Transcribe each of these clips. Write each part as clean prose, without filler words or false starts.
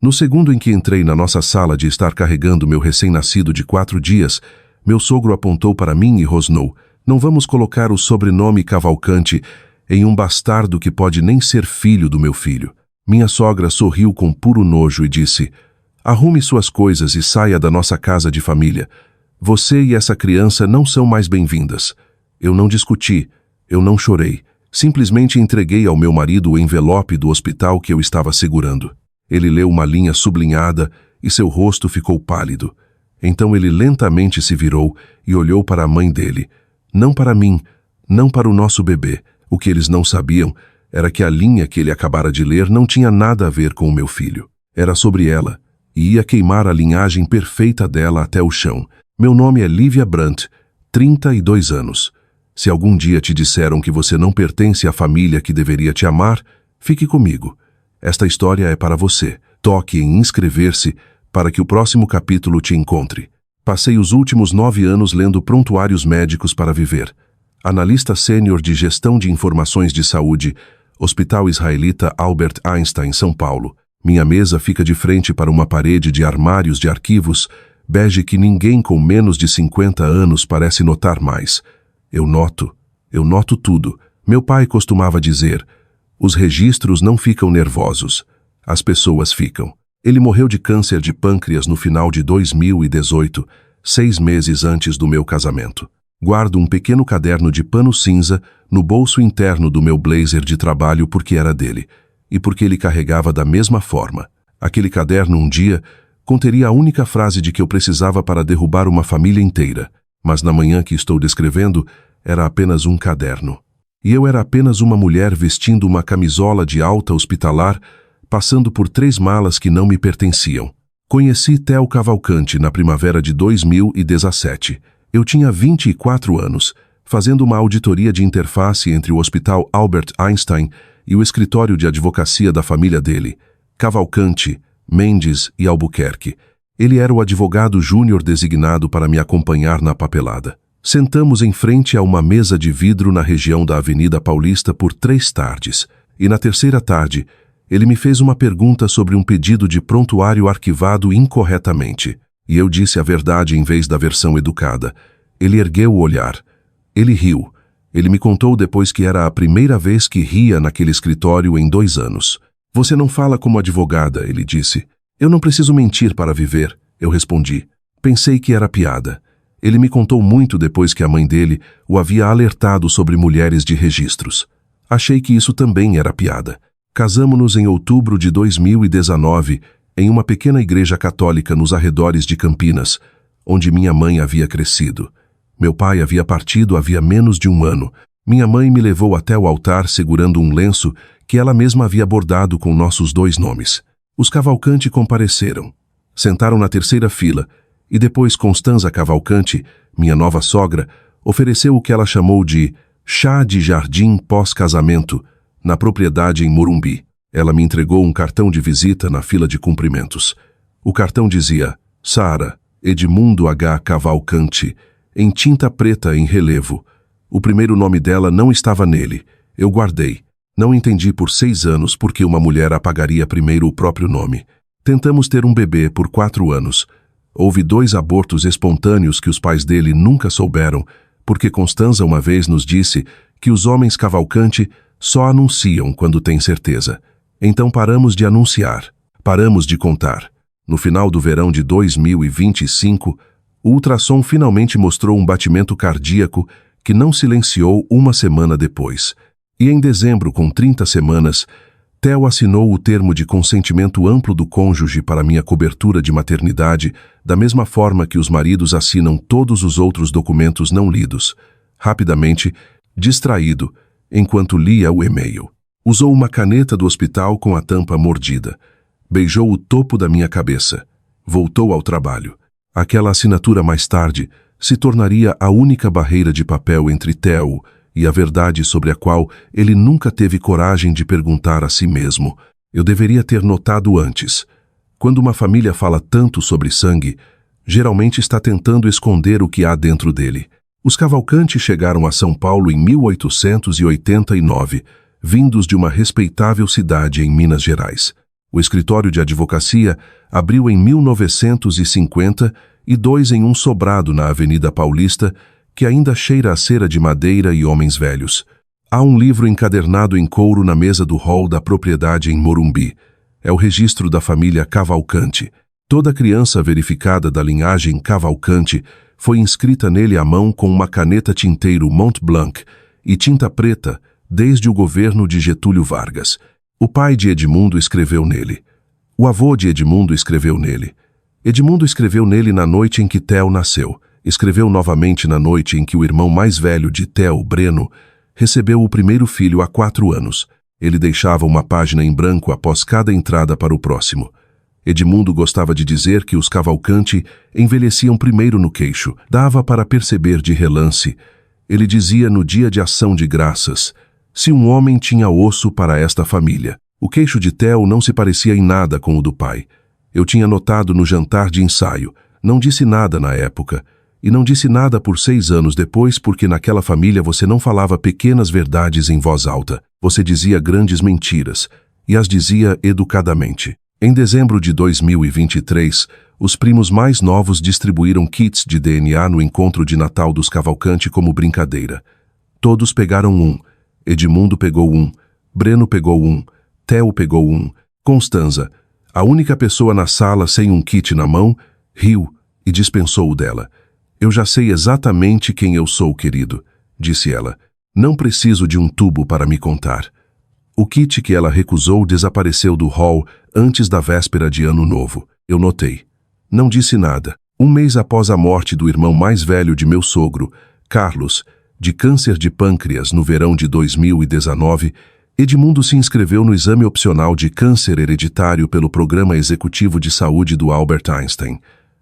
No segundo em que entrei na nossa sala de estar carregando meu recém-nascido de 4 dias, meu sogro apontou para mim e rosnou: não vamos colocar o sobrenome Cavalcante em um bastardo que pode nem ser filho do meu filho. Minha sogra sorriu com puro nojo e disse: arrume suas coisas e saia da nossa casa de família. Você e essa criança não são mais bem-vindas. Eu não discuti, eu não chorei. Simplesmente entreguei ao meu marido o envelope do hospital que eu estava segurando. Ele leu uma linha sublinhada e seu rosto ficou pálido. Então ele lentamente se virou e olhou para a mãe dele. Não para mim, não para o nosso bebê. O que eles não sabiam era que a linha que ele acabara de ler não tinha nada a ver com o meu filho. Era sobre ela, e ia queimar a linhagem perfeita dela até o chão. Meu nome é Lívia Brandt, 32 anos. Se algum dia te disseram que você não pertence à família que deveria te amar, fique comigo. Esta história é para você. Toque em inscrever-se para que o próximo capítulo te encontre. Passei os últimos 9 anos lendo prontuários médicos para viver. Analista sênior de gestão de informações de saúde, Hospital Israelita Albert Einstein, São Paulo. Minha mesa fica de frente para uma parede de armários de arquivos, bege que ninguém com menos de 50 anos parece notar mais. Eu noto tudo. Meu pai costumava dizer: os registros não ficam nervosos, as pessoas ficam. Ele morreu de câncer de pâncreas no final de 2018, 6 meses antes do meu casamento. Guardo um pequeno caderno de pano cinza no bolso interno do meu blazer de trabalho porque era dele, e porque ele carregava da mesma forma. Aquele caderno um dia conteria a única frase de que eu precisava para derrubar uma família inteira. Mas na manhã que estou descrevendo, era apenas um caderno. E eu era apenas uma mulher vestindo uma camisola de alta hospitalar, passando por 3 malas que não me pertenciam. Conheci Theo Cavalcante na primavera de 2017. Eu tinha 24 anos, fazendo uma auditoria de interface entre o Hospital Albert Einstein e o escritório de advocacia da família dele, Cavalcante, Mendes e Albuquerque. Ele era o advogado júnior designado para me acompanhar na papelada. Sentamos em frente a uma mesa de vidro na região da Avenida Paulista por 3 tardes, e na terceira tarde, ele me fez uma pergunta sobre um pedido de prontuário arquivado incorretamente, e eu disse a verdade em vez da versão educada. Ele ergueu o olhar. Ele riu. Ele me contou depois que era a primeira vez que ria naquele escritório em 2 anos. Você não fala como advogada, ele disse. Eu não preciso mentir para viver, eu respondi. Pensei que era piada. Ele me contou muito depois que a mãe dele o havia alertado sobre mulheres de registros. Achei que isso também era piada. Casamo-nos em outubro de 2019, em uma pequena igreja católica nos arredores de Campinas, onde minha mãe havia crescido. Meu pai havia partido havia menos de 1 ano. Minha mãe me levou até o altar segurando um lenço que ela mesma havia bordado com nossos 2 nomes. Os Cavalcante compareceram. Sentaram na terceira fila, e depois Constanza Cavalcante, minha nova sogra, ofereceu o que ela chamou de chá de jardim pós-casamento, na propriedade em Morumbi. Ela me entregou um cartão de visita na fila de cumprimentos. O cartão dizia: Sara, Edmundo H. Cavalcante, em tinta preta em relevo. O primeiro nome dela não estava nele. Eu guardei. Não entendi por 6 anos por que uma mulher apagaria primeiro o próprio nome. Tentamos ter um bebê por 4 anos. Houve 2 abortos espontâneos que os pais dele nunca souberam, porque Constanza uma vez nos disse que os homens Cavalcante só anunciam quando têm certeza. Então paramos de anunciar, paramos de contar. No final do verão de 2025, o ultrassom finalmente mostrou um batimento cardíaco que não silenciou 1 semana depois. E em dezembro, com 30 semanas, Theo assinou o termo de consentimento amplo do cônjuge para minha cobertura de maternidade, da mesma forma que os maridos assinam todos os outros documentos não lidos. Rapidamente, distraído, enquanto lia o e-mail. Usou uma caneta do hospital com a tampa mordida. Beijou o topo da minha cabeça. Voltou ao trabalho. Aquela assinatura mais tarde se tornaria a única barreira de papel entre Theo e a verdade sobre a qual ele nunca teve coragem de perguntar a si mesmo. Eu deveria ter notado antes. Quando uma família fala tanto sobre sangue, geralmente está tentando esconder o que há dentro dele. Os Cavalcante chegaram a São Paulo em 1889, vindos de uma respeitável cidade em Minas Gerais. O escritório de advocacia abriu em 1950 e dois em um sobrado na Avenida Paulista, que ainda cheira a cera de madeira e homens velhos. Há um livro encadernado em couro na mesa do hall da propriedade em Morumbi. É o registro da família Cavalcante. Toda criança verificada da linhagem Cavalcante foi inscrita nele à mão com uma caneta tinteiro Montblanc e tinta preta desde o governo de Getúlio Vargas. O pai de Edmundo escreveu nele. O avô de Edmundo escreveu nele. Edmundo escreveu nele na noite em que Theo nasceu. Escreveu novamente na noite em que o irmão mais velho de Theo, Breno, recebeu o primeiro filho há 4 anos. Ele deixava uma página em branco após cada entrada para o próximo. Edmundo gostava de dizer que os Cavalcante envelheciam primeiro no queixo. Dava para perceber de relance. Ele dizia no dia de ação de graças: se um homem tinha osso para esta família. O queixo de Theo não se parecia em nada com o do pai. Eu tinha notado no jantar de ensaio. Não disse nada na época. E não disse nada por 6 anos depois, porque naquela família você não falava pequenas verdades em voz alta. Você dizia grandes mentiras. E as dizia educadamente. Em dezembro de 2023, os primos mais novos distribuíram kits de DNA no encontro de Natal dos Cavalcante como brincadeira. Todos pegaram um. Edmundo pegou um. Breno pegou um. Theo pegou um. Constanza, a única pessoa na sala sem um kit na mão, riu e dispensou o dela. Eu já sei exatamente quem eu sou, querido, disse ela. Não preciso de um tubo para me contar. O kit que ela recusou desapareceu do hall antes da véspera de Ano Novo. Eu notei. Não disse nada. 1 mês após a morte do irmão mais velho de meu sogro, Carlos, de câncer de pâncreas no verão de 2019, Edmundo se inscreveu no exame opcional de câncer hereditário pelo Programa Executivo de Saúde do Albert Einstein.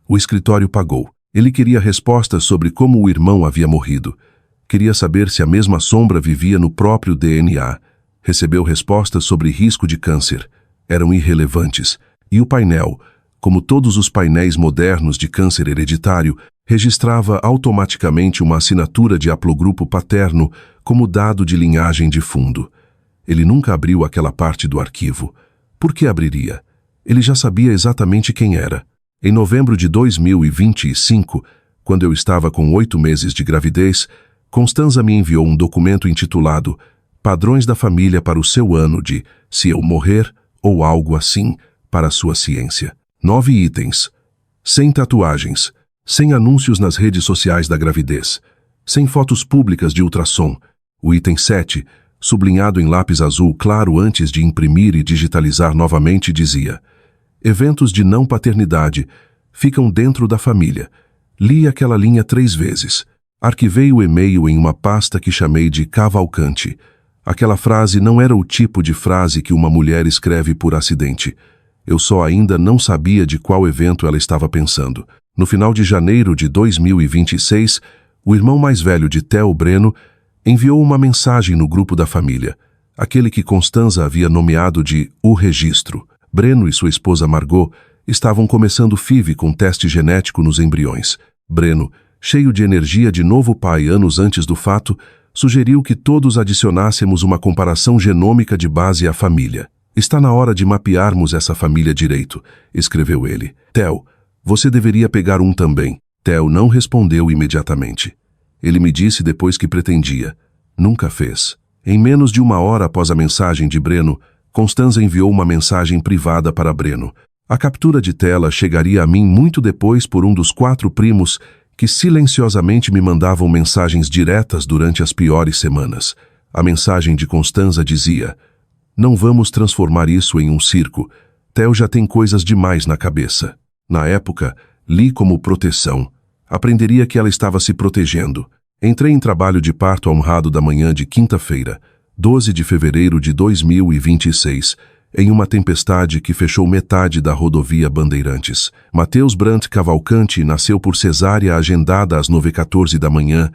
O escritório pagou. Ele queria respostas sobre como o irmão havia morrido. Queria saber se a mesma sombra vivia no próprio DNA. Recebeu respostas sobre risco de câncer. Eram irrelevantes. E o painel, como todos os painéis modernos de câncer hereditário, registrava automaticamente uma assinatura de haplogrupo paterno como dado de linhagem de fundo. Ele nunca abriu aquela parte do arquivo. Por que abriria? Ele já sabia exatamente quem era. Em novembro de 2025, quando eu estava com 8 meses de gravidez, Constanza me enviou um documento intitulado Padrões da Família para o seu ano de Se eu morrer ou algo assim para a sua ciência. 9 itens. Sem tatuagens. Sem anúncios nas redes sociais da gravidez. Sem fotos públicas de ultrassom. O item 7, sublinhado em lápis azul claro antes de imprimir e digitalizar novamente, dizia: eventos de não paternidade ficam dentro da família. Li aquela linha 3 vezes. Arquivei o e-mail em uma pasta que chamei de Cavalcante. Aquela frase não era o tipo de frase que uma mulher escreve por acidente. Eu só ainda não sabia de qual evento ela estava pensando. No final de janeiro de 2026, o irmão mais velho de Theo, Breno, enviou uma mensagem no grupo da família, aquele que Constanza havia nomeado de O Registro. Breno e sua esposa Margot estavam começando FIV com teste genético nos embriões. Breno, cheio de energia de novo pai anos antes do fato, sugeriu que todos adicionássemos uma comparação genômica de base à família. Está na hora de mapearmos essa família direito, escreveu ele. Theo, você deveria pegar um também. Theo não respondeu imediatamente. Ele me disse depois que pretendia. Nunca fez. Em menos de 1 hora após a mensagem de Breno, Constanza enviou uma mensagem privada para Breno. A captura de tela chegaria a mim muito depois por um dos 4 primos que silenciosamente me mandavam mensagens diretas durante as piores semanas. A mensagem de Constanza dizia: não vamos transformar isso em um circo. Theo já tem coisas demais na cabeça. Na época, li como proteção. Aprenderia que ela estava se protegendo. Entrei em trabalho de parto honrado da manhã de quinta-feira, 12 de fevereiro de 2026, em uma tempestade que fechou metade da rodovia Bandeirantes. Matheus Brandt Cavalcante nasceu por cesárea agendada às 9h14 da manhã,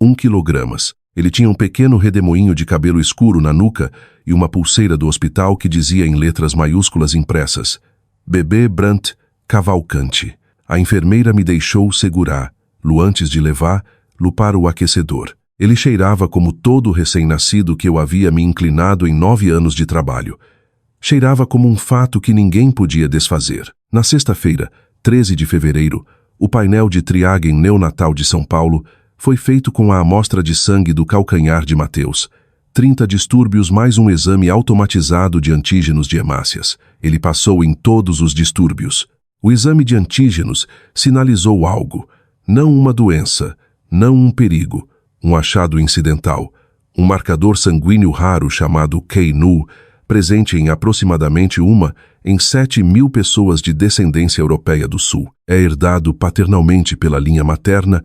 1 kg. Ele tinha um pequeno redemoinho de cabelo escuro na nuca e uma pulseira do hospital que dizia em letras maiúsculas impressas: Bebê Brandt Cavalcante. A enfermeira me deixou segurá-lo antes de levá-lo para o aquecedor. Ele cheirava como todo recém-nascido que eu havia me inclinado em 9 anos de trabalho. Cheirava como um fato que ninguém podia desfazer. Na sexta-feira, 13 de fevereiro, o painel de triagem neonatal de São Paulo foi feito com a amostra de sangue do calcanhar de Mateus. 30 distúrbios mais um exame automatizado de antígenos de hemácias. Ele passou em todos os distúrbios. O exame de antígenos sinalizou algo. Não uma doença, não um perigo, um achado incidental. Um marcador sanguíneo raro chamado K-NU, presente em aproximadamente 1 em 7.000 pessoas de descendência europeia do Sul. É herdado paternalmente pela linha materna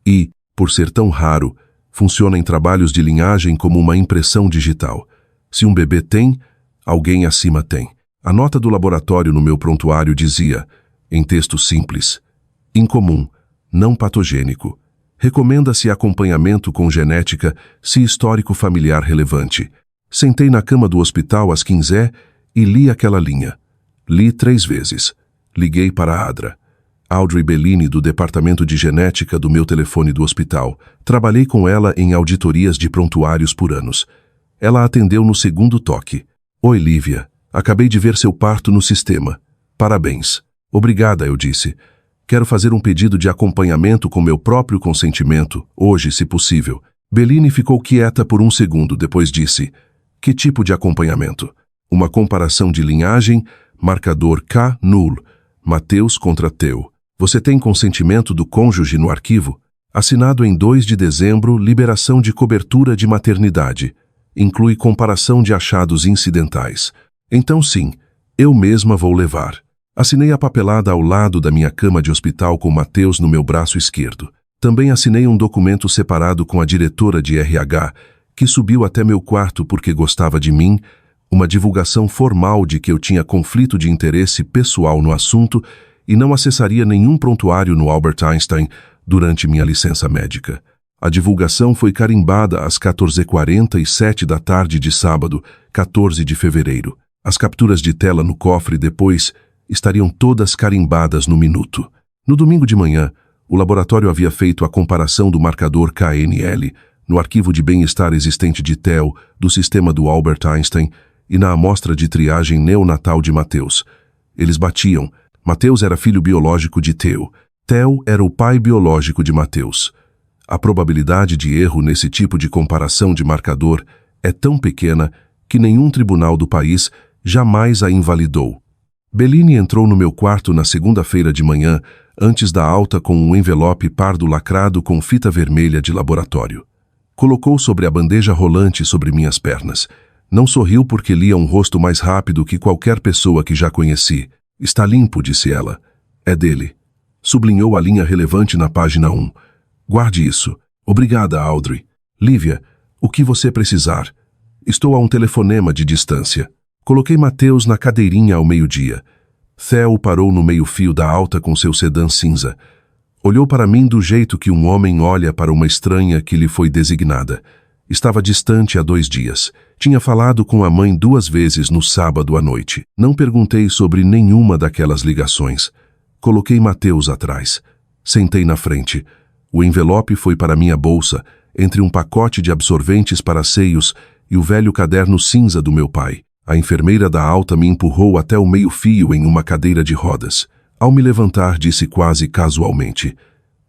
e, por ser tão raro, funciona em trabalhos de linhagem como uma impressão digital. Se um bebê tem, alguém acima tem. A nota do laboratório no meu prontuário dizia, em texto simples, incomum, não patogênico. Recomenda-se acompanhamento com genética se histórico familiar relevante. Sentei na cama do hospital às 15h e li aquela linha. Li 3 vezes. Liguei para a Adra. Audrey Bellini, do departamento de genética do meu telefone do hospital. Trabalhei com ela em auditorias de prontuários por anos. Ela atendeu no segundo toque. Oi, Lívia. Acabei de ver seu parto no sistema. Parabéns. Obrigada, eu disse. Quero fazer um pedido de acompanhamento com meu próprio consentimento, hoje, se possível. Bellini ficou quieta por um segundo, depois disse, que tipo de acompanhamento? Uma comparação de linhagem, marcador K-NUL, Mateus contra Teu. Você tem consentimento do cônjuge no arquivo? Assinado em 2 de dezembro, liberação de cobertura de maternidade. Inclui comparação de achados incidentais. Então sim, eu mesma vou levar. Assinei a papelada ao lado da minha cama de hospital com Mateus no meu braço esquerdo. Também assinei um documento separado com a diretora de RH, que subiu até meu quarto porque gostava de mim, uma divulgação formal de que eu tinha conflito de interesse pessoal no assunto e não acessaria nenhum prontuário no Albert Einstein durante minha licença médica. A divulgação foi carimbada às 14h47 da tarde de sábado, 14 de fevereiro. As capturas de tela no cofre depois estariam todas carimbadas no minuto. No domingo de manhã, o laboratório havia feito a comparação do marcador KNL no arquivo de bem-estar existente de Theo do sistema do Albert Einstein e na amostra de triagem neonatal de Mateus. Eles batiam. Mateus era filho biológico de Theo. Theo era o pai biológico de Mateus. A probabilidade de erro nesse tipo de comparação de marcador é tão pequena que nenhum tribunal do país jamais a invalidou. Bellini entrou no meu quarto na segunda-feira de manhã, antes da alta com um envelope pardo lacrado com fita vermelha de laboratório. Colocou sobre a bandeja rolante sobre minhas pernas. Não sorriu porque lia um rosto mais rápido que qualquer pessoa que já conheci. Está limpo, disse ela. É dele. Sublinhou a linha relevante na página 1. Guarde isso. Obrigada, Audrey. Lívia, o que você precisar? Estou a um telefonema de distância. Coloquei Mateus na cadeirinha ao meio-dia. Theo parou no meio-fio da alta com seu sedã cinza. Olhou para mim do jeito que um homem olha para uma estranha que lhe foi designada. Estava distante há 2 dias. Tinha falado com a mãe 2 vezes no sábado à noite. Não perguntei sobre nenhuma daquelas ligações. Coloquei Mateus atrás. Sentei na frente. O envelope foi para minha bolsa, entre um pacote de absorventes para seios e o velho caderno cinza do meu pai. A enfermeira da alta me empurrou até o meio-fio em uma cadeira de rodas. Ao me levantar, disse quase casualmente,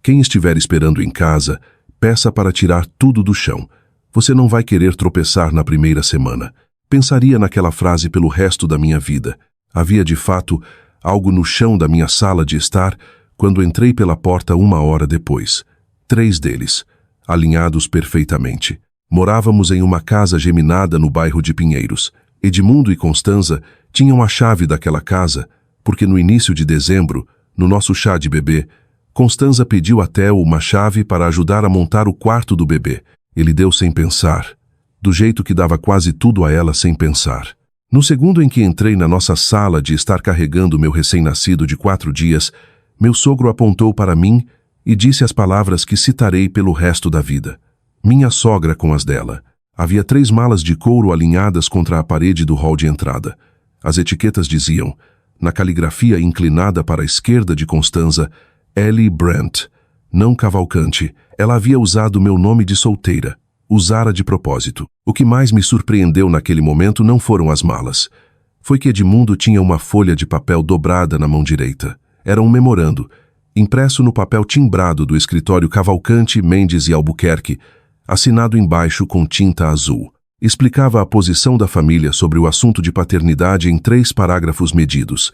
quem estiver esperando em casa, peça para tirar tudo do chão. Você não vai querer tropeçar na primeira semana. Pensaria naquela frase pelo resto da minha vida. Havia, de fato, algo no chão da minha sala de estar quando entrei pela porta 1 hora depois. 3 deles, alinhados perfeitamente. Morávamos em uma casa geminada no bairro de Pinheiros. Edmundo e Constanza tinham a chave daquela casa, porque no início de dezembro, no nosso chá de bebê, Constanza pediu a Theo uma chave para ajudar a montar o quarto do bebê. Ele deu sem pensar, do jeito que dava quase tudo a ela sem pensar. No segundo em que entrei na nossa sala de estar carregando meu recém-nascido de 4 dias, meu sogro apontou para mim e disse as palavras que citarei pelo resto da vida. Minha sogra com as dela. Havia 3 malas de couro alinhadas contra a parede do hall de entrada. As etiquetas diziam, na caligrafia inclinada para a esquerda de Constanza, Ellie Brandt, não Cavalcante. Ela havia usado meu nome de solteira. Usara de propósito. O que mais me surpreendeu naquele momento não foram as malas. foi que Edmundo tinha uma folha de papel dobrada na mão direita. Era um memorando, impresso no papel timbrado do escritório Cavalcante, Mendes e Albuquerque, assinado embaixo com tinta azul. Explicava a posição da família sobre o assunto de paternidade em 3 parágrafos medidos.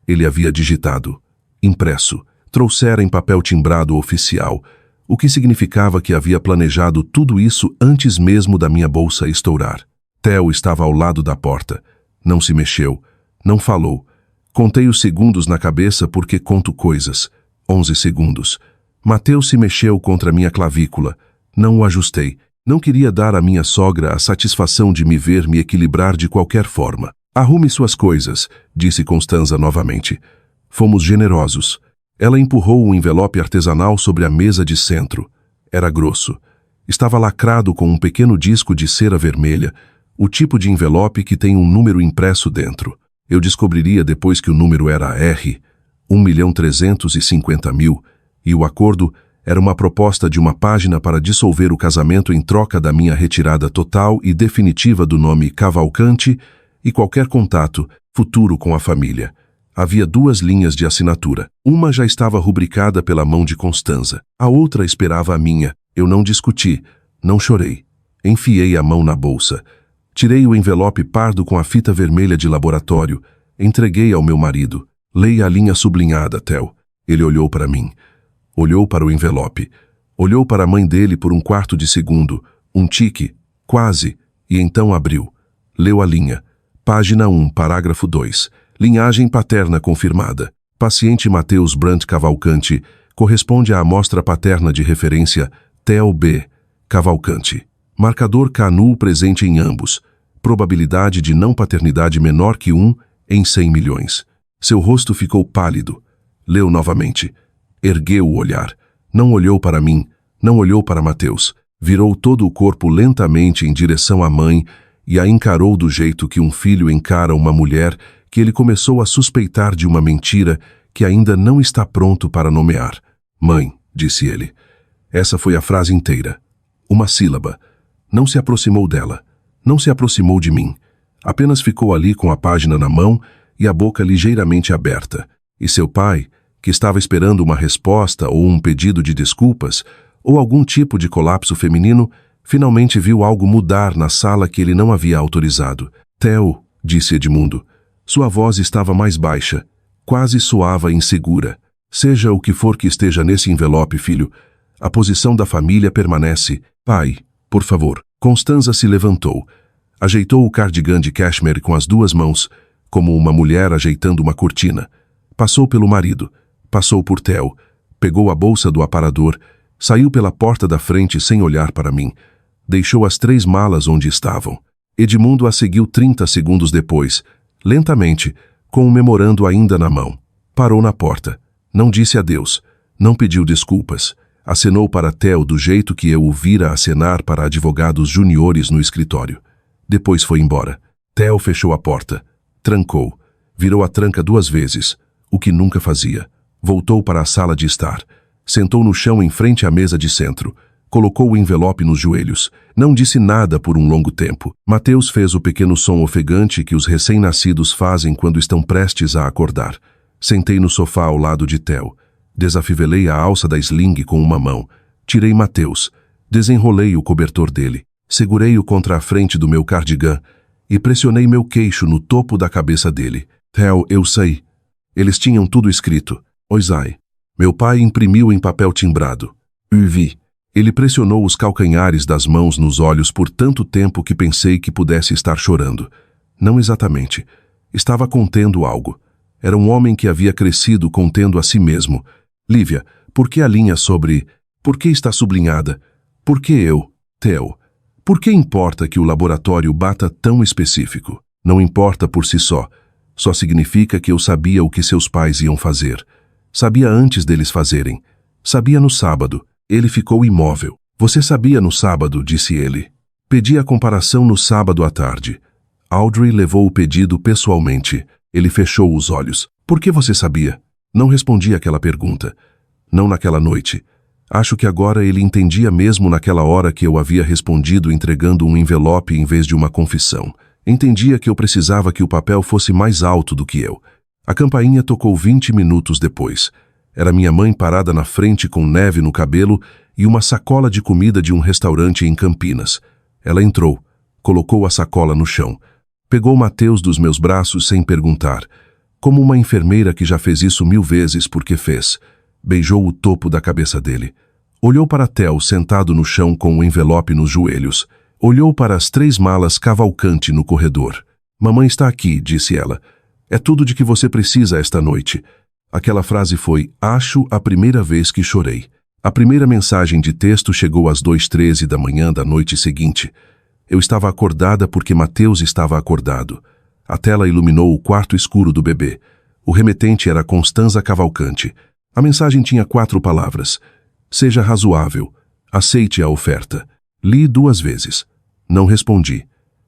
Ele havia digitado, impresso, trouxera em papel timbrado oficial, o que significava que havia planejado tudo isso antes mesmo da minha bolsa estourar. Theo estava ao lado da porta. Não se mexeu, não falou. Contei os segundos na cabeça porque conto coisas. 11 segundos. Mateus se mexeu contra minha clavícula. Não o ajustei. Não queria dar à minha sogra a satisfação de me ver me equilibrar de qualquer forma. Arrume suas coisas, disse Constanza novamente. Fomos generosos. Ela empurrou um envelope artesanal sobre a mesa de centro. Era grosso. Estava lacrado com um pequeno disco de cera vermelha, o tipo de envelope que tem um número impresso dentro. Eu descobriria depois que o número era R, 1.350.000, e o acordo era uma proposta de uma página para dissolver o casamento em troca da minha retirada total e definitiva do nome Cavalcante e qualquer contato futuro com a família. Havia 2 linhas de assinatura. Uma já estava rubricada pela mão de Constanza. A outra esperava a minha. Eu não discuti, não chorei. Enfiei a mão na bolsa. Tirei o envelope pardo com a fita vermelha de laboratório. Entreguei ao meu marido. Leia a linha sublinhada, Theo. Ele olhou para mim. Olhou para o envelope. Olhou para a mãe dele por um quarto de segundo. Um tique, quase, e então abriu. Leu a linha. Página 1, parágrafo 2. Linhagem paterna confirmada. Paciente Mateus Brandt Cavalcante corresponde à amostra paterna de referência Theo B. Cavalcante. Marcador K-null presente em ambos. Probabilidade de não paternidade menor que 1 em 100 milhões. Seu rosto ficou pálido. Leu novamente. Ergueu o olhar. Não olhou para mim, não olhou para Mateus. Virou todo o corpo lentamente em direção à mãe e a encarou do jeito que um filho encara uma mulher que ele começou a suspeitar de uma mentira que ainda não está pronto para nomear. Mãe, disse ele. Essa foi a frase inteira. Uma sílaba. Não se aproximou dela. Não se aproximou de mim. Apenas ficou ali com a página na mão e a boca ligeiramente aberta. E seu pai, que estava esperando uma resposta ou um pedido de desculpas, ou algum tipo de colapso feminino, finalmente viu algo mudar na sala que ele não havia autorizado. Theo, disse Edmundo. Sua voz estava mais baixa, quase soava insegura. Seja o que for que esteja nesse envelope, filho, a posição da família permanece. Pai, por favor. Constanza se levantou. Ajeitou o cardigan de cashmere com as 2 mãos, como uma mulher ajeitando uma cortina. Passou pelo marido. Passou por Theo. Pegou a bolsa do aparador. Saiu pela porta da frente sem olhar para mim. Deixou as 3 malas onde estavam. Edmundo a seguiu 30 segundos depois, lentamente, com o memorando ainda na mão. Parou na porta. Não disse adeus. Não pediu desculpas. Acenou para Theo do jeito que eu o vira acenar para advogados juniores no escritório. Depois foi embora. Theo fechou a porta. Trancou. Virou a tranca 2 vezes, o que nunca fazia. Voltou para a sala de estar. Sentou no chão em frente à mesa de centro. Colocou o envelope nos joelhos. Não disse nada por um longo tempo. Mateus fez o pequeno som ofegante que os recém-nascidos fazem quando estão prestes a acordar. Sentei no sofá ao lado de Theo. Desafivelei a alça da sling com uma mão. Tirei Mateus. Desenrolei o cobertor dele. Segurei-o contra a frente do meu cardigan e pressionei meu queixo no topo da cabeça dele. Theo, eu sei. Eles tinham tudo escrito. Oisai. Meu pai imprimiu em papel timbrado. Vi. Ele pressionou os calcanhares das mãos nos olhos por tanto tempo que pensei que pudesse estar chorando. Não exatamente. Estava contendo algo. Era um homem que havia crescido contendo a si mesmo. Lívia, por que a linha sobre... Por que está sublinhada? Por que eu? Theo. Por que importa que o laboratório bata tão específico? Não importa por si só. Só significa que eu sabia o que seus pais iam fazer. Sabia antes deles fazerem. Sabia no sábado. Ele ficou imóvel. Você sabia no sábado, disse ele. Pedi a comparação no sábado à tarde. Audrey levou o pedido pessoalmente. Ele fechou os olhos. Por que você sabia? Não respondi àquela pergunta. Não naquela noite. Acho que agora ele entendia mesmo naquela hora que eu havia respondido entregando um envelope em vez de uma confissão. Entendia que eu precisava que o papel fosse mais alto do que eu. A campainha tocou 20 minutos depois. Era minha mãe parada na frente com neve no cabelo e uma sacola de comida de um restaurante em Campinas. Ela entrou, colocou a sacola no chão. Pegou Mateus dos meus braços sem perguntar, como uma enfermeira que já fez isso 1000 vezes porque fez. Beijou o topo da cabeça dele. Olhou para Theo sentado no chão com o envelope nos joelhos. Olhou para as 3 malas Cavalcante no corredor. Mamãe está aqui, disse ela. É tudo de que você precisa esta noite. Aquela frase foi, acho, a primeira vez que chorei. A primeira mensagem de texto chegou às 2h13 da manhã da noite seguinte. Eu estava acordada porque Mateus estava acordado. A tela iluminou o quarto escuro do bebê. O remetente era Constanza Cavalcante. A mensagem tinha 4 palavras. Seja razoável. Aceite a oferta. Li 2 vezes. Não respondi.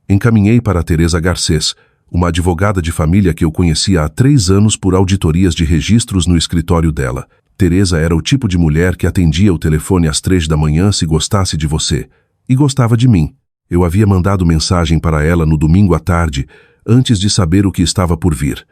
Encaminhei para Teresa Garcês, uma advogada de família que eu conhecia há 3 anos por auditorias de registros no escritório dela. Teresa era o tipo de mulher que atendia o telefone às 3 da manhã se gostasse de você. E gostava de mim. Eu havia mandado mensagem para ela no domingo à tarde, antes de saber o que estava por vir.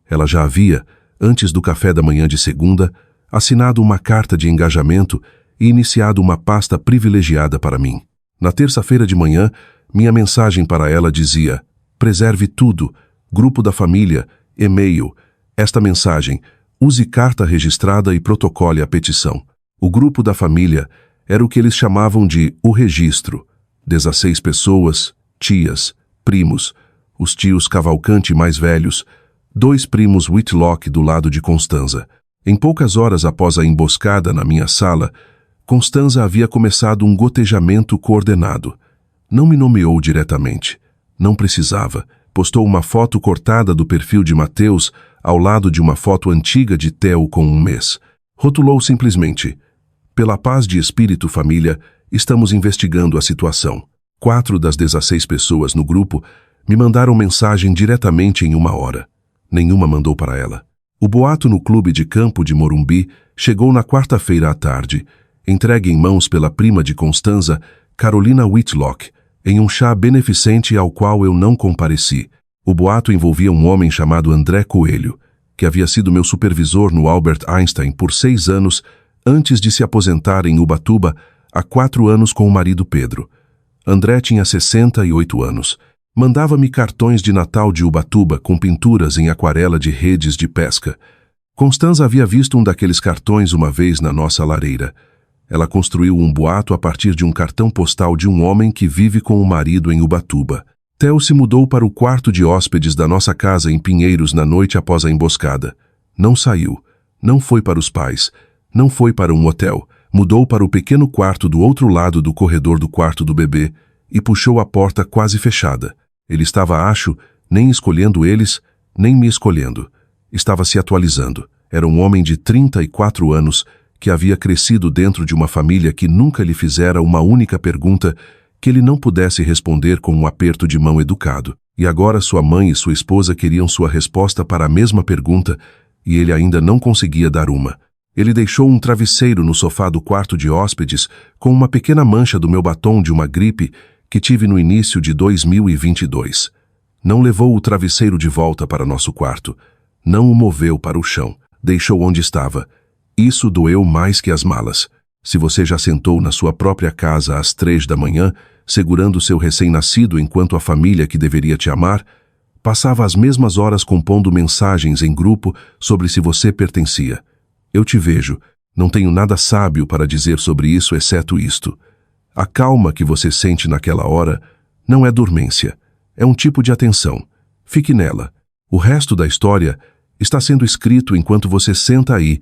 Ela já havia, antes do café da manhã de segunda, assinado uma carta de engajamento e iniciado uma pasta privilegiada para mim. Na terça-feira de manhã, minha mensagem para ela dizia: preserve tudo, grupo da família, e-mail. Esta mensagem: use carta registrada e protocole a petição. O grupo da família era o que eles chamavam de o registro. 16 pessoas, tias, primos, os tios Cavalcante mais velhos, 2 primos Whitlock do lado de Constanza. Em poucas horas após a emboscada na minha sala, Constanza havia começado um gotejamento coordenado. Não me nomeou diretamente. Não precisava. Postou uma foto cortada do perfil de Mateus ao lado de uma foto antiga de Theo com 1 mês. Rotulou simplesmente: pela paz de espírito família, estamos investigando a situação. 4 das 16 pessoas no grupo me mandaram mensagem diretamente em 1 hora. Nenhuma mandou para ela. O boato no clube de campo de Morumbi chegou na quarta-feira à tarde, entregue em mãos pela prima de Constanza, Carolina Whitlock, em um chá beneficente ao qual eu não compareci. O boato envolvia um homem chamado André Coelho, que havia sido meu supervisor no Albert Einstein por 6 anos antes de se aposentar em Ubatuba há 4 anos com o marido Pedro. André tinha 68 anos. Mandava-me cartões de Natal de Ubatuba com pinturas em aquarela de redes de pesca. Constanza havia visto um daqueles cartões uma vez na nossa lareira. Ela construiu um boato a partir de um cartão postal de um homem que vive com o marido em Ubatuba. Theo se mudou para o quarto de hóspedes da nossa casa em Pinheiros na noite após a emboscada. Não saiu. Não foi para os pais. Não foi para um hotel. Mudou para o pequeno quarto do outro lado do corredor do quarto do bebê e puxou a porta quase fechada. Ele estava, acho, nem escolhendo eles, nem me escolhendo. Estava se atualizando. Era um homem de 34 anos que havia crescido dentro de uma família que nunca lhe fizera uma única pergunta que ele não pudesse responder com um aperto de mão educado. E agora sua mãe e sua esposa queriam sua resposta para a mesma pergunta e ele ainda não conseguia dar uma. Ele deixou um travesseiro no sofá do quarto de hóspedes com uma pequena mancha do meu batom de uma gripe que tive no início de 2022. Não levou o travesseiro de volta para nosso quarto. Não o moveu para o chão. Deixou onde estava. Isso doeu mais que as malas. Se você já sentou na sua própria casa às 3 da manhã, segurando seu recém-nascido enquanto a família que deveria te amar, passava as mesmas horas compondo mensagens em grupo sobre se você pertencia. Eu te vejo. Não tenho nada sábio para dizer sobre isso exceto isto. A calma que você sente naquela hora não é dormência. É um tipo de atenção. Fique nela. O resto da história está sendo escrito enquanto você senta aí,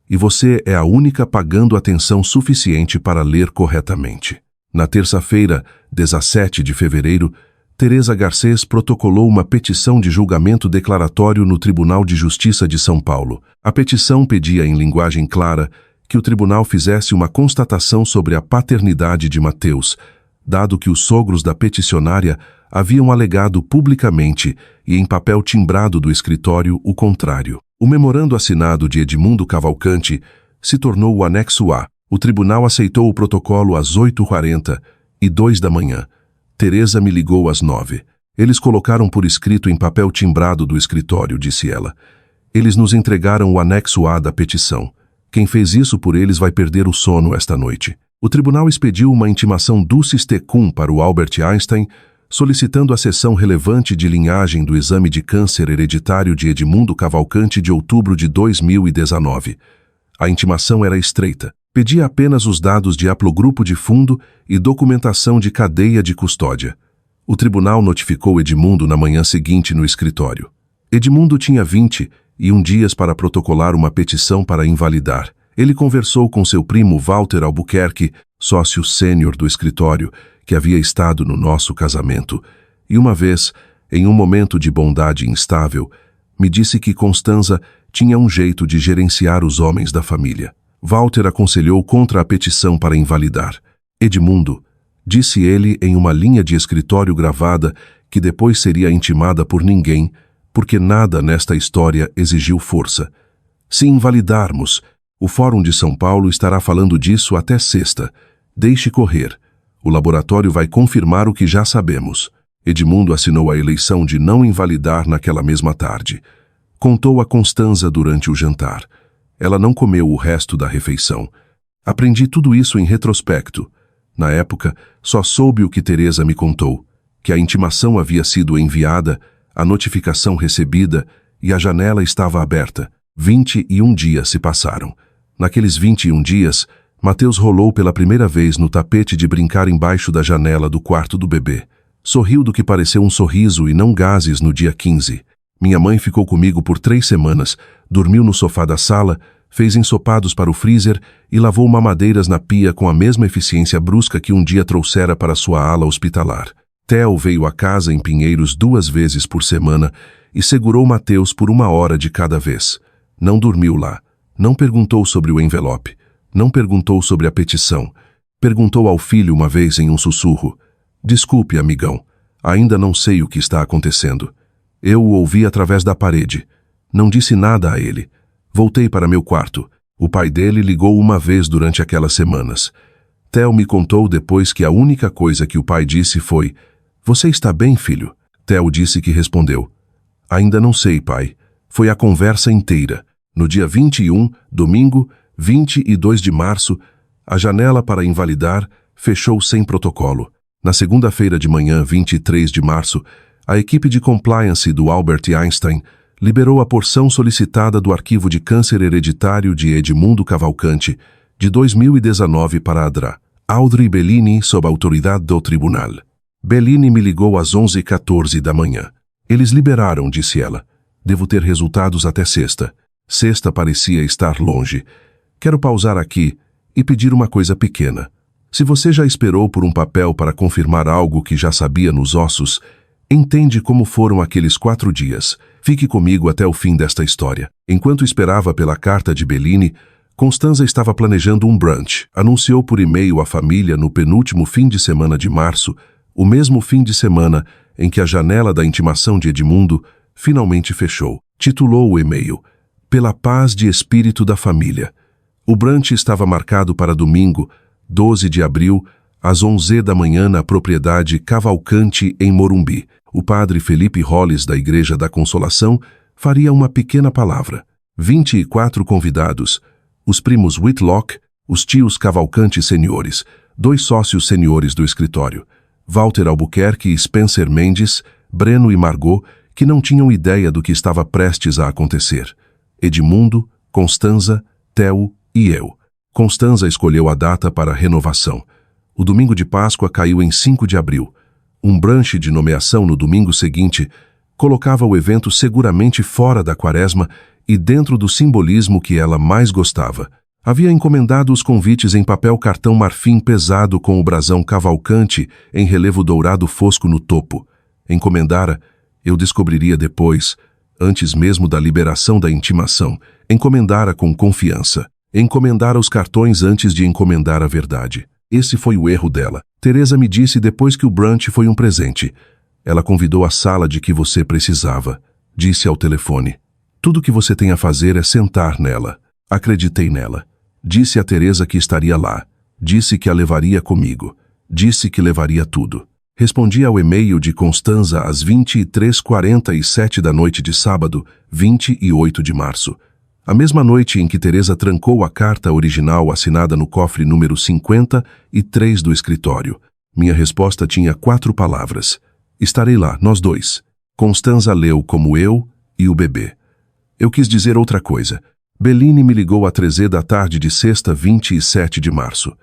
e você é a única pagando atenção suficiente para ler corretamente. Na terça-feira, 17 de fevereiro, Teresa Garcês protocolou uma petição de julgamento declaratório no Tribunal de Justiça de São Paulo. A petição pedia em linguagem clara que o tribunal fizesse uma constatação sobre a paternidade de Mateus, dado que os sogros da peticionária haviam alegado publicamente e em papel timbrado do escritório o contrário. O memorando assinado de Edmundo Cavalcante se tornou o anexo A. O tribunal aceitou o protocolo às 8h40 e 2 da manhã. Teresa me ligou às 9. Eles colocaram por escrito em papel timbrado do escritório, disse ela. Eles nos entregaram o anexo A da petição. Quem fez isso por eles vai perder o sono esta noite. O tribunal expediu uma intimação dulcis tecum para o Albert Einstein, solicitando a seção relevante de linhagem do exame de câncer hereditário de Edmundo Cavalcante de outubro de 2019. A intimação era estreita. Pedia apenas os dados de haplogrupo de fundo e documentação de cadeia de custódia. O tribunal notificou Edmundo na manhã seguinte no escritório. Edmundo tinha 21 dias para protocolar uma petição para invalidar. Ele conversou com seu primo Walter Albuquerque, sócio sênior do escritório, que havia estado no nosso casamento, e uma vez, em um momento de bondade instável, me disse que Constanza tinha um jeito de gerenciar os homens da família. Walter aconselhou contra a petição para invalidar. Edmundo, disse ele em uma linha de escritório gravada que depois seria intimada por ninguém, porque nada nesta história exigiu força. Se invalidarmos, o Fórum de São Paulo estará falando disso até sexta. Deixe correr. O laboratório vai confirmar o que já sabemos. Edmundo assinou a eleição de não invalidar naquela mesma tarde. Contou a Constanza durante o jantar. Ela não comeu o resto da refeição. Aprendi tudo isso em retrospecto. Na época, só soube o que Teresa me contou, que a intimação havia sido enviada, a notificação recebida e a janela estava aberta. 21 dias se passaram. Naqueles 21 dias, Mateus rolou pela primeira vez no tapete de brincar embaixo da janela do quarto do bebê. Sorriu do que pareceu um sorriso e não gases no dia 15. Minha mãe ficou comigo por 3 semanas, dormiu no sofá da sala, fez ensopados para o freezer e lavou mamadeiras na pia com a mesma eficiência brusca que um dia trouxera para sua ala hospitalar. Theo veio à casa em Pinheiros 2 vezes por semana e segurou Mateus por 1 hora de cada vez. Não dormiu lá. Não perguntou sobre o envelope. Não perguntou sobre a petição. Perguntou ao filho uma vez em um sussurro: "Desculpe, amigão, ainda não sei o que está acontecendo." Eu o ouvi através da parede. Não disse nada a ele. Voltei para meu quarto. O pai dele ligou uma vez durante aquelas semanas. Theo me contou depois que a única coisa que o pai disse foi: "Você está bem, filho?" Theo disse que respondeu: "Ainda não sei, pai." Foi a conversa inteira. No dia 21, domingo, 22 de março, a janela para invalidar fechou sem protocolo. Na segunda-feira de manhã, 23 de março, a equipe de compliance do Albert Einstein liberou a porção solicitada do arquivo de câncer hereditário de Edmundo Cavalcante, de 2019 para a DRA. Audrey Bellini, sob a autoridade do tribunal. Bellini me ligou às 11h14 da manhã. "Eles liberaram", disse ela. "Devo ter resultados até sexta." Sexta parecia estar longe. Quero pausar aqui e pedir uma coisa pequena. Se você já esperou por um papel para confirmar algo que já sabia nos ossos, entende como foram aqueles 4 dias. Fique comigo até o fim desta história. Enquanto esperava pela carta de Bellini, Constanza estava planejando um brunch. Anunciou por e-mail à família no penúltimo fim de semana de março, o mesmo fim de semana em que a janela da intimação de Edmundo finalmente fechou. Titulou o e-mail: "Pela paz de espírito da família." O brunch estava marcado para domingo, 12 de abril, às 11 da manhã na propriedade Cavalcante, em Morumbi. O padre Felipe Hollis, da Igreja da Consolação, faria uma pequena palavra. 24 convidados: os primos Whitlock, os tios Cavalcante seniores, 2 sócios seniores do escritório, Walter Albuquerque e Spencer Mendes, Breno e Margot, que não tinham ideia do que estava prestes a acontecer. Edmundo, Constanza, Theo e eu. Constanza escolheu a data para a renovação. O domingo de Páscoa caiu em 5 de abril. Um brunch de nomeação no domingo seguinte colocava o evento seguramente fora da quaresma e dentro do simbolismo que ela mais gostava. Havia encomendado os convites em papel cartão marfim pesado com o brasão Cavalcante em relevo dourado fosco no topo. Encomendara, eu descobriria depois, antes mesmo da liberação da intimação, encomendara com confiança. Encomendara os cartões antes de encomendar a verdade. Esse foi o erro dela. Teresa me disse depois que o brunch foi um presente. Ela convidou a sala de que você precisava. Disse ao telefone: "Tudo que você tem a fazer é sentar nela." Acreditei nela. Disse a Teresa que estaria lá. Disse que a levaria comigo. Disse que levaria tudo. Respondi ao e-mail de Constanza às 23h47 da noite de sábado, 28 de março. A mesma noite em que Teresa trancou a carta original assinada no cofre número 53 do escritório. Minha resposta tinha 4 palavras. Estarei lá, nós dois. Constanza leu como eu e o bebê. Eu quis dizer outra coisa. Bellini me ligou às 13 da tarde de sexta, 27 de março.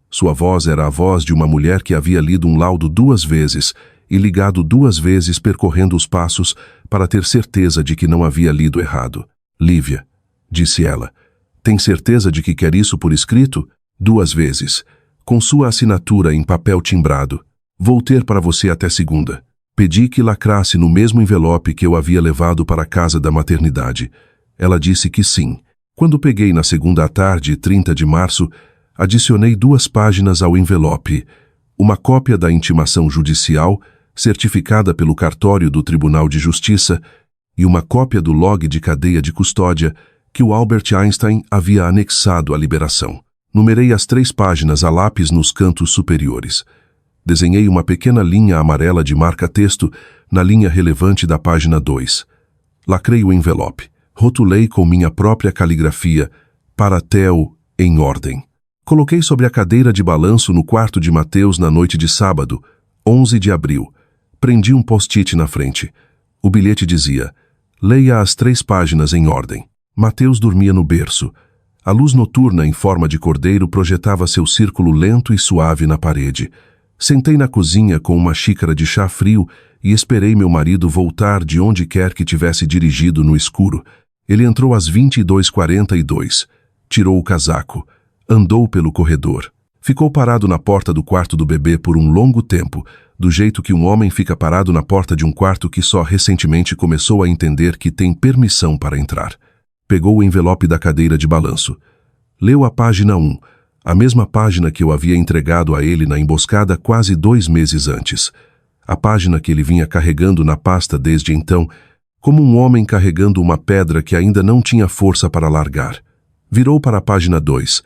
Sua voz era a voz de uma mulher que havia lido um laudo 2 vezes e ligado 2 vezes percorrendo os passos para ter certeza de que não havia lido errado. Lívia, disse ela, tem certeza de que quer isso por escrito? 2 vezes. Com sua assinatura em papel timbrado. Vou ter para você até segunda. Pedi que lacrasse no mesmo envelope que eu havia levado para a casa da maternidade. Ela disse que sim. Quando peguei na segunda à tarde, 30 de março, adicionei 2 páginas ao envelope, uma cópia da intimação judicial, certificada pelo cartório do Tribunal de Justiça, e uma cópia do log de cadeia de custódia que o Albert Einstein havia anexado à liberação. Numerei as 3 páginas a lápis nos cantos superiores. Desenhei uma pequena linha amarela de marca-texto na linha relevante da página 2. Lacrei o envelope. Rotulei com minha própria caligrafia, para Theo, em ordem. Coloquei sobre a cadeira de balanço no quarto de Mateus na noite de sábado, 11 de abril. Prendi um post-it na frente. O bilhete dizia, leia as 3 páginas em ordem. Mateus dormia no berço. A luz noturna em forma de cordeiro projetava seu círculo lento e suave na parede. Sentei na cozinha com uma xícara de chá frio e esperei meu marido voltar de onde quer que tivesse dirigido no escuro. Ele entrou às 22h42. Tirou o casaco. Andou pelo corredor. Ficou parado na porta do quarto do bebê por um longo tempo, do jeito que um homem fica parado na porta de um quarto que só recentemente começou a entender que tem permissão para entrar. Pegou o envelope da cadeira de balanço. Leu a página 1, a mesma página que eu havia entregado a ele na emboscada quase 2 meses antes. A página que ele vinha carregando na pasta desde então, como um homem carregando uma pedra que ainda não tinha força para largar. Virou para a página 2.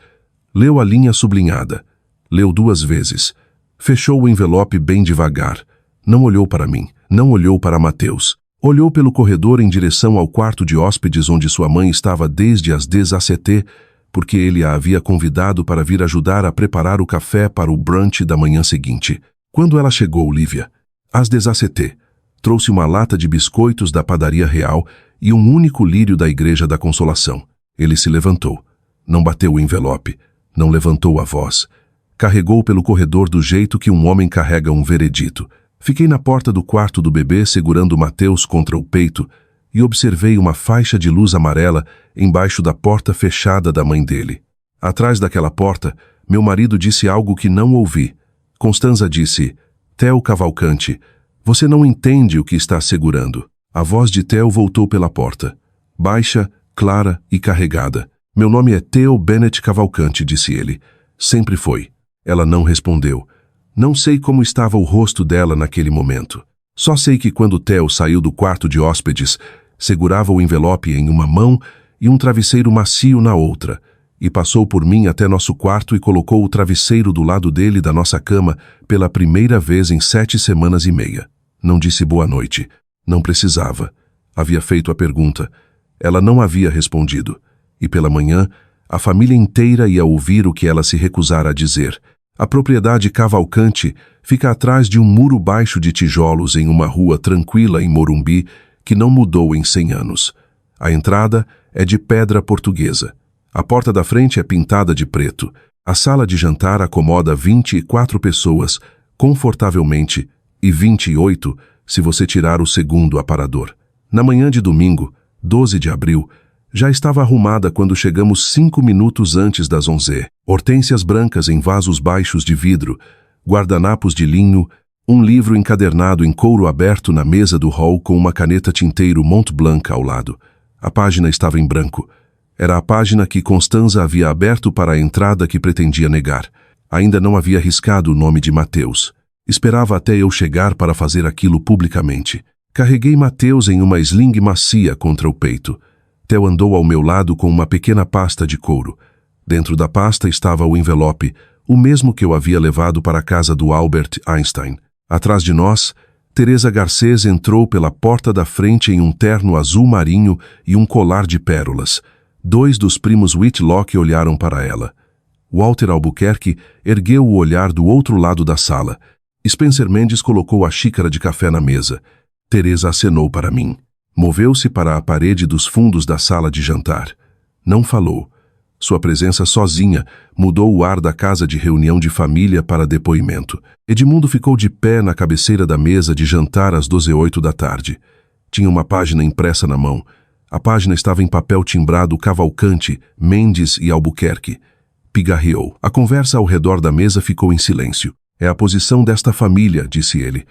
Leu a linha sublinhada. Leu 2 vezes. Fechou o envelope bem devagar. Não olhou para mim. Não olhou para Mateus. Olhou pelo corredor em direção ao quarto de hóspedes onde sua mãe estava desde as 10 ACT, porque ele a havia convidado para vir ajudar a preparar o café para o brunch da manhã seguinte. Quando ela chegou, Lívia, às 10 ACT, trouxe uma lata de biscoitos da padaria real e um único lírio da Igreja da Consolação. Ele se levantou. Não bateu o envelope. Não levantou a voz. Carregou pelo corredor do jeito que um homem carrega um veredito. Fiquei na porta do quarto do bebê segurando Mateus contra o peito e observei uma faixa de luz amarela embaixo da porta fechada da mãe dele. Atrás daquela porta, meu marido disse algo que não ouvi. Constanza disse, Theo Cavalcante, você não entende o que está segurando. A voz de Theo voltou pela porta. Baixa, clara e carregada. Meu nome é Theo Bennett Cavalcante, disse ele. Sempre foi. Ela não respondeu. Não sei como estava o rosto dela naquele momento. Só sei que quando Theo saiu do quarto de hóspedes, segurava o envelope em uma mão e um travesseiro macio na outra, e passou por mim até nosso quarto e colocou o travesseiro do lado dele da nossa cama pela primeira vez em 7 semanas e meia. Não disse boa noite. Não precisava. Havia feito a pergunta. Ela não havia respondido. E pela manhã, a família inteira ia ouvir o que ela se recusara a dizer. A propriedade Cavalcante fica atrás de um muro baixo de tijolos em uma rua tranquila em Morumbi que não mudou em 100 anos. A entrada é de pedra portuguesa. A porta da frente é pintada de preto. A sala de jantar acomoda 24 pessoas, confortavelmente, e 28 se você tirar o segundo aparador. Na manhã de domingo, 12 de abril, já estava arrumada quando chegamos 5 minutos antes das 11. Hortênsias brancas em vasos baixos de vidro, guardanapos de linho, um livro encadernado em couro aberto na mesa do hall com uma caneta tinteiro Mont Blanc ao lado. A página estava em branco. Era a página que Constanza havia aberto para a entrada que pretendia negar. Ainda não havia riscado o nome de Mateus. Esperava até eu chegar para fazer aquilo publicamente. Carreguei Mateus em uma sling macia contra o peito. Theo andou ao meu lado com uma pequena pasta de couro. Dentro da pasta estava o envelope, o mesmo que eu havia levado para a casa do Albert Einstein. Atrás de nós, Teresa Garcês entrou pela porta da frente em um terno azul marinho e um colar de pérolas. 2 dos primos Whitlock olharam para ela. Walter Albuquerque ergueu o olhar do outro lado da sala. Spencer Mendes colocou a xícara de café na mesa. Teresa acenou para mim. Moveu-se para a parede dos fundos da sala de jantar. Não falou. Sua presença sozinha mudou o ar da casa de reunião de família para depoimento. Edmundo ficou de pé na cabeceira da mesa de jantar às 12h08 da tarde. Tinha uma página impressa na mão. A página estava em papel timbrado Cavalcante, Mendes e Albuquerque. Pigarreou. A conversa ao redor da mesa ficou em silêncio. É a posição desta família, disse ele,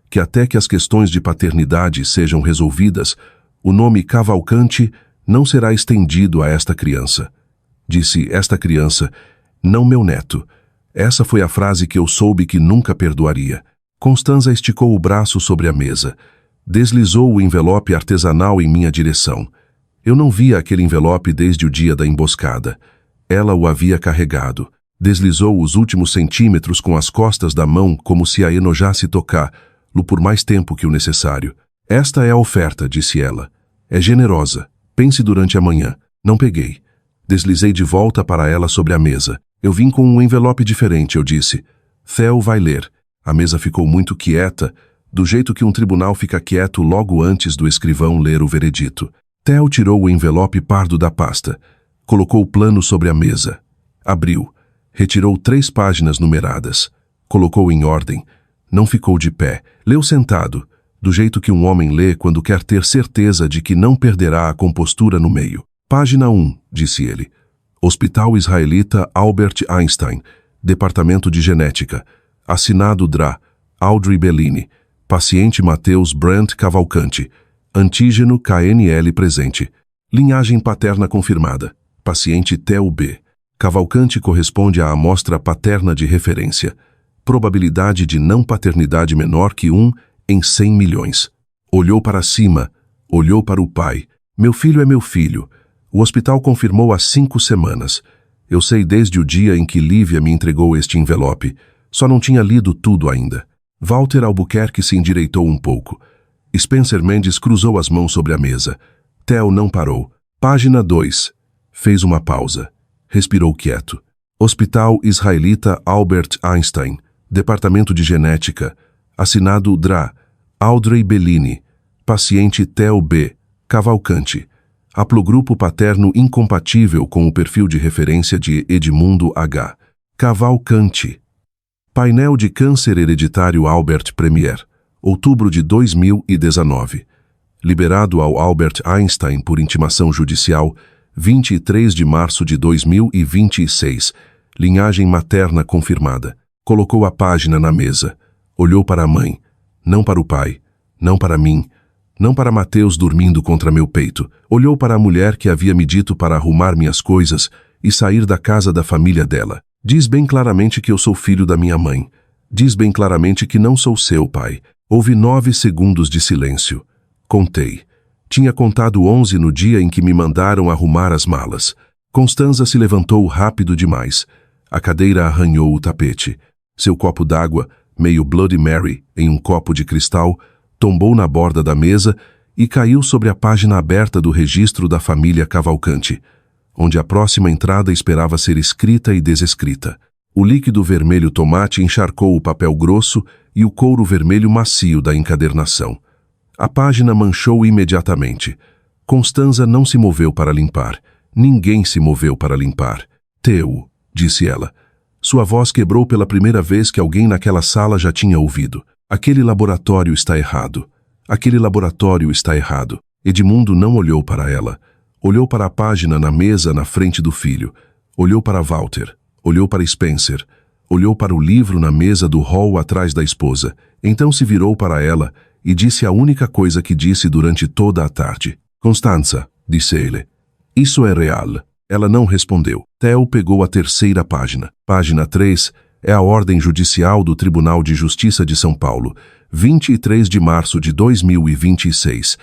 que até que as questões de paternidade sejam resolvidas, o nome Cavalcante não será estendido a esta criança. Disse esta criança, não meu neto. Essa foi a frase que eu soube que nunca perdoaria. Constanza esticou o braço sobre a mesa. Deslizou o envelope artesanal em minha direção. Eu não via aquele envelope desde o dia da emboscada. Ela o havia carregado. Deslizou os últimos centímetros com as costas da mão como se a enojasse tocá-lo por mais tempo que o necessário. Esta é a oferta, disse ela. É generosa. Pense durante a manhã. Não peguei. Deslizei de volta para ela sobre a mesa. Eu vim com um envelope diferente, eu disse. Theo vai ler. A mesa ficou muito quieta, do jeito que um tribunal fica quieto logo antes do escrivão ler o veredito. Theo tirou o envelope pardo da pasta. Colocou o plano sobre a mesa. Abriu. Retirou 3 páginas numeradas. Colocou em ordem. Não ficou de pé. Leu sentado, do jeito que um homem lê quando quer ter certeza de que não perderá a compostura no meio. Página 1, disse ele. Hospital Israelita Albert Einstein, Departamento de Genética. Assinado Dra. Audrey Bellini. Paciente Mateus Brent Cavalcante. Antígeno KNL presente. Linhagem paterna confirmada. Paciente Theo B. Cavalcante corresponde à amostra paterna de referência. Probabilidade de não paternidade menor que 1 em 100 milhões. Olhou para cima. Olhou para o pai. Meu filho é meu filho. O hospital confirmou há 5 semanas. Eu sei desde o dia em que Lívia me entregou este envelope. Só não tinha lido tudo ainda. Walter Albuquerque se endireitou um pouco. Spencer Mendes cruzou as mãos sobre a mesa. Theo não parou. Página 2. Fez uma pausa. Respirou quieto. Hospital Israelita Albert Einstein, Departamento de Genética. Assinado Dra. Audrey Bellini. Paciente Theo B. Cavalcante. Haplogrupo paterno incompatível com o perfil de referência de Edmundo H. Cavalcante. Painel de câncer hereditário Albert Premier. Outubro de 2019. Liberado ao Albert Einstein por intimação judicial, 23 de março de 2026. Linhagem materna confirmada. Colocou a página na mesa. Olhou para a mãe. Não para o pai. Não para mim. Não para Mateus dormindo contra meu peito. Olhou para a mulher que havia me dito para arrumar minhas coisas e sair da casa da família dela. Diz bem claramente que eu sou filho da minha mãe. Diz bem claramente que não sou seu pai. Houve 9 segundos de silêncio. Contei. Tinha contado 11 no dia em que me mandaram arrumar as malas. Constanza se levantou rápido demais. A cadeira arranhou o tapete. Seu copo d'água, meio Bloody Mary, em um copo de cristal, tombou na borda da mesa e caiu sobre a página aberta do registro da família Cavalcante, onde a próxima entrada esperava ser escrita e desescrita. O líquido vermelho tomate encharcou o papel grosso e o couro vermelho macio da encadernação. A página manchou imediatamente. Constanza não se moveu para limpar. Ninguém se moveu para limpar. Theo, disse ela. Sua voz quebrou pela primeira vez que alguém naquela sala já tinha ouvido. Aquele laboratório está errado. Aquele laboratório está errado. Edmundo não olhou para ela. Olhou para a página na mesa na frente do filho. Olhou para Walter. Olhou para Spencer. Olhou para o livro na mesa do hall atrás da esposa. Então se virou para ela e disse a única coisa que disse durante toda a tarde. Constanza, disse ele. Isso é real. Ela não respondeu. Theo pegou a terceira página. Página 3 é a ordem judicial do Tribunal de Justiça de São Paulo, 23 de março de 2026.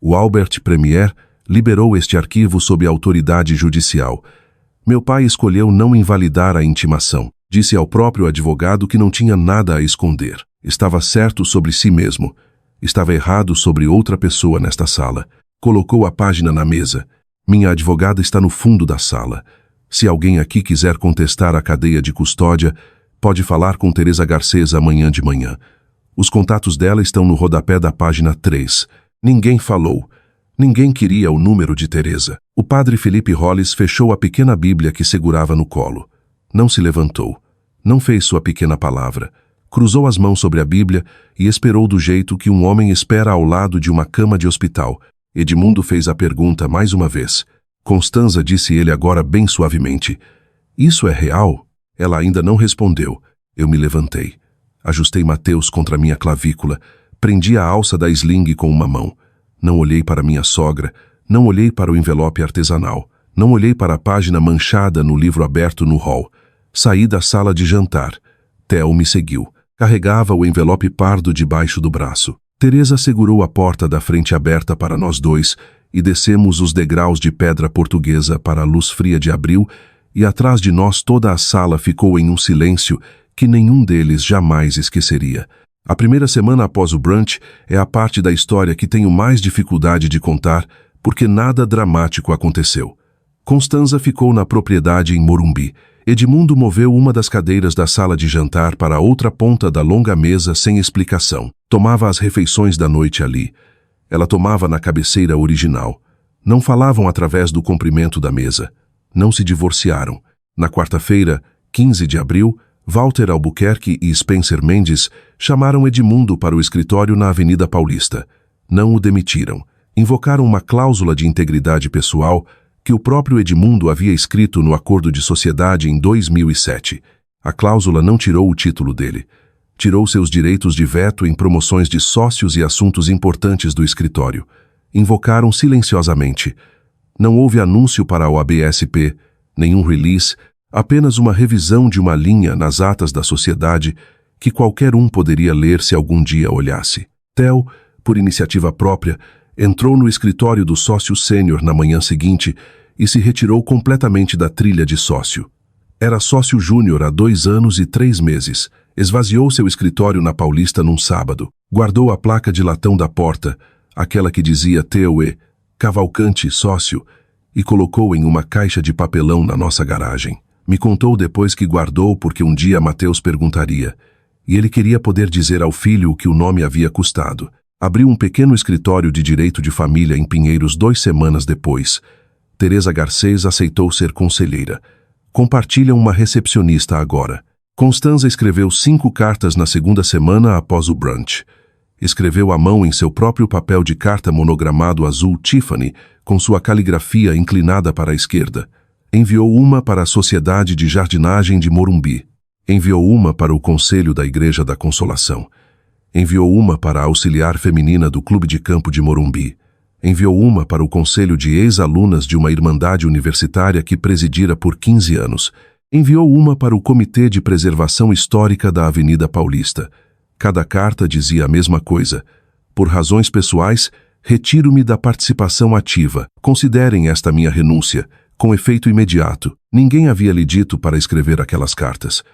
O Albert Premier liberou este arquivo sob autoridade judicial. Meu pai escolheu não invalidar a intimação. Disse ao próprio advogado que não tinha nada a esconder. Estava certo sobre si mesmo. Estava errado sobre outra pessoa nesta sala. Colocou a página na mesa. Minha advogada está no fundo da sala. Se alguém aqui quiser contestar a cadeia de custódia, pode falar com Teresa Garcês amanhã de manhã. Os contatos dela estão no rodapé da página 3. Ninguém falou. Ninguém queria o número de Teresa. O padre Felipe Hollis fechou a pequena Bíblia que segurava no colo. Não se levantou. Não fez sua pequena palavra. Cruzou as mãos sobre a Bíblia e esperou do jeito que um homem espera ao lado de uma cama de hospital. Edmundo fez a pergunta mais uma vez. Constanza, disse ele agora bem suavemente. Isso é real? Ela ainda não respondeu. Eu me levantei. Ajustei Mateus contra minha clavícula. Prendi a alça da sling com uma mão. Não olhei para minha sogra. Não olhei para o envelope artesanal. Não olhei para a página manchada no livro aberto no hall. Saí da sala de jantar. Theo me seguiu. Carregava o envelope pardo debaixo do braço. Teresa segurou a porta da frente aberta para nós dois e descemos os degraus de pedra portuguesa para a luz fria de abril, e atrás de nós toda a sala ficou em um silêncio que nenhum deles jamais esqueceria. A primeira semana após o brunch é a parte da história que tenho mais dificuldade de contar, porque nada dramático aconteceu. Constanza ficou na propriedade em Morumbi. Edmundo moveu uma das cadeiras da sala de jantar para a outra ponta da longa mesa sem explicação. Tomava as refeições da noite ali. Ela tomava na cabeceira original. Não falavam através do comprimento da mesa. Não se divorciaram. Na quarta-feira, 15 de abril, Walter Albuquerque e Spencer Mendes chamaram Edmundo para o escritório na Avenida Paulista. Não o demitiram. Invocaram uma cláusula de integridade pessoal que o próprio Edmundo havia escrito no acordo de sociedade em 2007. A cláusula não tirou o título dele. Tirou seus direitos de veto em promoções de sócios e assuntos importantes do escritório. Invocaram silenciosamente. Não houve anúncio para a OABSP, nenhum release, apenas uma revisão de uma linha nas atas da sociedade que qualquer um poderia ler se algum dia olhasse. Theo, por iniciativa própria, entrou no escritório do sócio sênior na manhã seguinte e se retirou completamente da trilha de sócio. Era sócio júnior há 2 anos e 3 meses. Esvaziou seu escritório na Paulista num sábado. Guardou a placa de latão da porta, aquela que dizia TUE, Cavalcante Sócio, e colocou em uma caixa de papelão na nossa garagem. Me contou depois que guardou porque um dia Mateus perguntaria, e ele queria poder dizer ao filho o que o nome havia custado. Abriu um pequeno escritório de direito de família em Pinheiros 2 semanas depois. Teresa Garcês aceitou ser conselheira. Compartilham uma recepcionista agora. Constanza escreveu 5 cartas na segunda semana após o brunch. Escreveu à mão em seu próprio papel de carta monogramado azul Tiffany, com sua caligrafia inclinada para a esquerda. Enviou uma para a Sociedade de Jardinagem de Morumbi. Enviou uma para o Conselho da Igreja da Consolação. Enviou uma para a auxiliar feminina do Clube de Campo de Morumbi. Enviou uma para o conselho de ex-alunas de uma irmandade universitária que presidira por 15 anos. Enviou uma para o Comitê de Preservação Histórica da Avenida Paulista. Cada carta dizia a mesma coisa. Por razões pessoais, retiro-me da participação ativa. Considerem esta minha renúncia, com efeito imediato. Ninguém havia lhe dito para escrever aquelas cartas.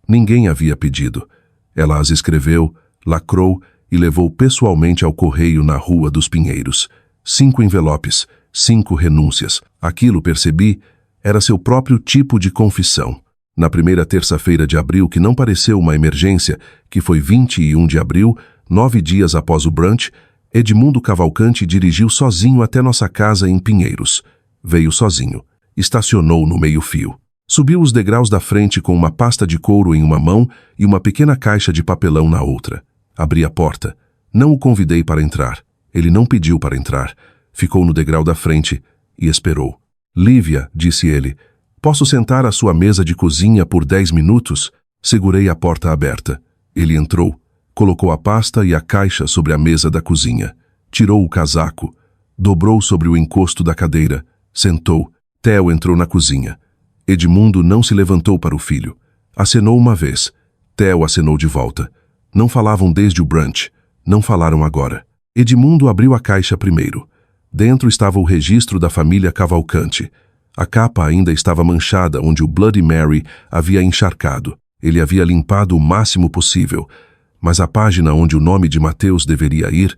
Ninguém havia pedido. Ela as escreveu, lacrou e levou pessoalmente ao correio na Rua dos Pinheiros. 5 envelopes, 5 renúncias. Aquilo, percebi, era seu próprio tipo de confissão. Na primeira terça-feira de abril, que não pareceu uma emergência, que foi 21 de abril, 9 dias após o brunch, Edmundo Cavalcante dirigiu sozinho até nossa casa em Pinheiros. Veio sozinho. Estacionou no meio-fio. Subiu os degraus da frente com uma pasta de couro em uma mão e uma pequena caixa de papelão na outra. Abri a porta. Não o convidei para entrar. Ele não pediu para entrar. Ficou no degrau da frente e esperou. Lívia, disse ele, posso sentar à sua mesa de cozinha por 10 minutos? Segurei a porta aberta. Ele entrou, colocou a pasta e a caixa sobre a mesa da cozinha. Tirou o casaco, dobrou sobre o encosto da cadeira, sentou. Theo entrou na cozinha. Edmundo não se levantou para o filho. Acenou uma vez. Theo acenou de volta. Não falavam desde o brunch. Não falaram agora. Edmundo abriu a caixa primeiro. Dentro estava o registro da família Cavalcante. A capa ainda estava manchada onde o Bloody Mary havia encharcado. Ele havia limpado o máximo possível, mas a página onde o nome de Mateus deveria ir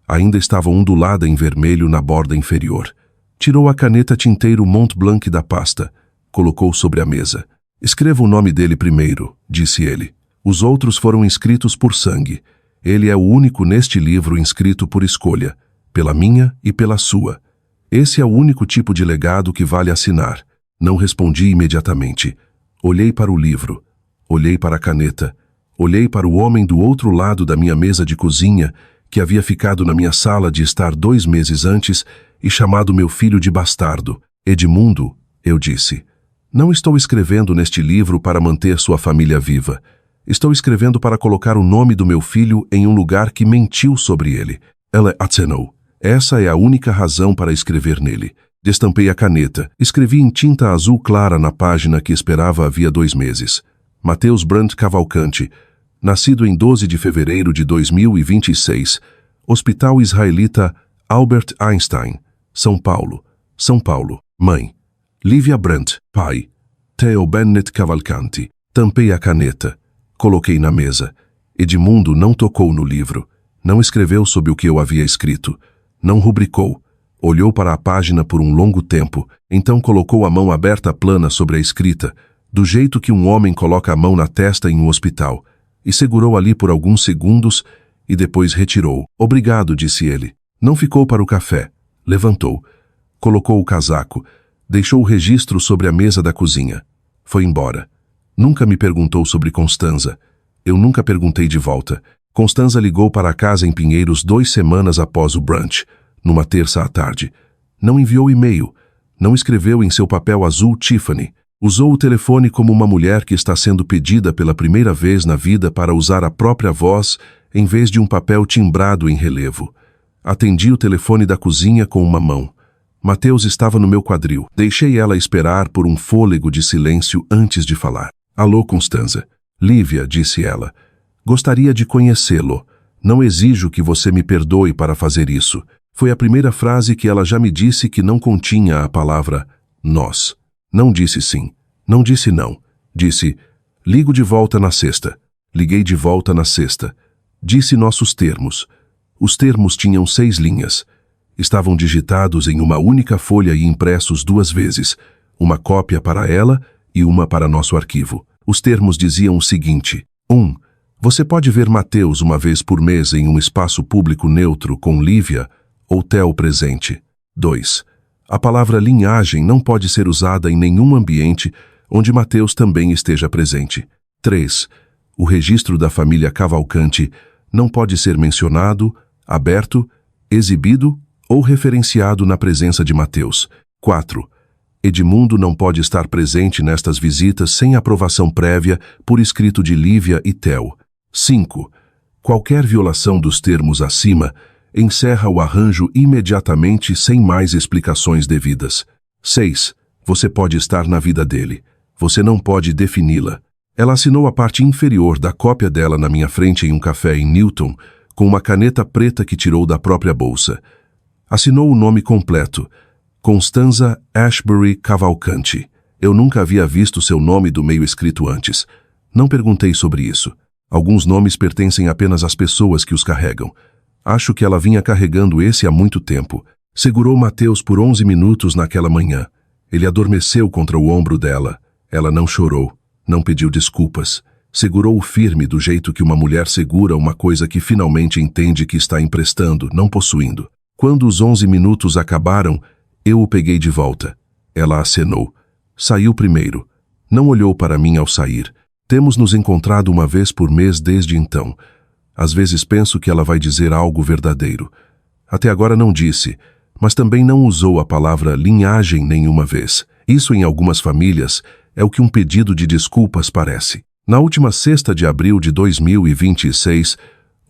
ainda estava ondulada em vermelho na borda inferior. Tirou a caneta tinteiro Mont Blanc da pasta, colocou sobre a mesa. Escreva o nome dele primeiro, disse ele. Os outros foram inscritos por sangue. Ele é o único neste livro inscrito por escolha, pela minha e pela sua. Esse é o único tipo de legado que vale assinar. Não respondi imediatamente. Olhei para o livro, olhei para a caneta, olhei para o homem do outro lado da minha mesa de cozinha, que havia ficado na minha sala de estar 2 meses antes e chamado meu filho de bastardo. Edmundo, eu disse, não estou escrevendo neste livro para manter sua família viva. Estou escrevendo para colocar o nome do meu filho em um lugar que mentiu sobre ele. Ela acenou. Essa é a única razão para escrever nele. Destampei a caneta. Escrevi em tinta azul clara na página que esperava havia 2 meses. Mateus Brandt Cavalcante, nascido em 12 de fevereiro de 2026, Hospital Israelita Albert Einstein, São Paulo. São Paulo. Mãe: Lívia Brandt. Pai: Theo Bennett Cavalcanti. Tampei a caneta. Coloquei na mesa. Edmundo não tocou no livro. Não escreveu sobre o que eu havia escrito. Não rubricou. Olhou para a página por um longo tempo, então colocou a mão aberta plana sobre a escrita, do jeito que um homem coloca a mão na testa em um hospital, e segurou ali por alguns segundos e depois retirou. Obrigado, disse ele. Não ficou para o café. Levantou. Colocou o casaco. Deixou o registro sobre a mesa da cozinha. Foi embora. Nunca me perguntou sobre Constanza. Eu nunca perguntei de volta. Constanza ligou para a casa em Pinheiros 2 semanas após o brunch, numa terça à tarde. Não enviou e-mail. Não escreveu em seu papel azul Tiffany. Usou o telefone como uma mulher que está sendo pedida pela primeira vez na vida para usar a própria voz em vez de um papel timbrado em relevo. Atendi o telefone da cozinha com uma mão. Mateus estava no meu quadril. Deixei ela esperar por um fôlego de silêncio antes de falar. Alô, Constanza. Lívia, disse ela. Gostaria de conhecê-lo. Não exijo que você me perdoe para fazer isso. Foi a primeira frase que ela já me disse que não continha a palavra nós. Não disse sim. Não disse não. Disse, ligo de volta na sexta. Liguei de volta na sexta. Disse nossos termos. Os termos tinham 6 linhas. Estavam digitados em uma única folha e impressos 2 vezes. Uma cópia para ela e uma para nosso arquivo. Os termos diziam o seguinte. 1. Você pode ver Mateus uma vez por mês em um espaço público neutro com Lívia ou Theo presente. 2. A palavra linhagem não pode ser usada em nenhum ambiente onde Mateus também esteja presente. 3. O registro da família Cavalcante não pode ser mencionado, aberto, exibido ou referenciado na presença de Mateus. 4. Edmundo não pode estar presente nestas visitas sem aprovação prévia por escrito de Lívia e Theo. 5. Qualquer violação dos termos acima encerra o arranjo imediatamente sem mais explicações devidas. 6. Você pode estar na vida dele. Você não pode defini-la. Ela assinou a parte inferior da cópia dela na minha frente em um café em Newton, com uma caneta preta que tirou da própria bolsa. Assinou o nome completo. Constanza Ashbury Cavalcante. Eu nunca havia visto seu nome do meio escrito antes. Não perguntei sobre isso. Alguns nomes pertencem apenas às pessoas que os carregam. Acho que ela vinha carregando esse há muito tempo. Segurou Mateus por 11 minutos naquela manhã. Ele adormeceu contra o ombro dela. Ela não chorou, não pediu desculpas. Segurou-o firme do jeito que uma mulher segura uma coisa que finalmente entende que está emprestando, não possuindo. Quando os 11 minutos acabaram, eu o peguei de volta. Ela acenou. Saiu primeiro. Não olhou para mim ao sair. Temos nos encontrado uma vez por mês desde então. Às vezes penso que ela vai dizer algo verdadeiro. Até agora não disse, mas também não usou a palavra linhagem nenhuma vez. Isso em algumas famílias é o que um pedido de desculpas parece. Na última sexta de abril de 2026,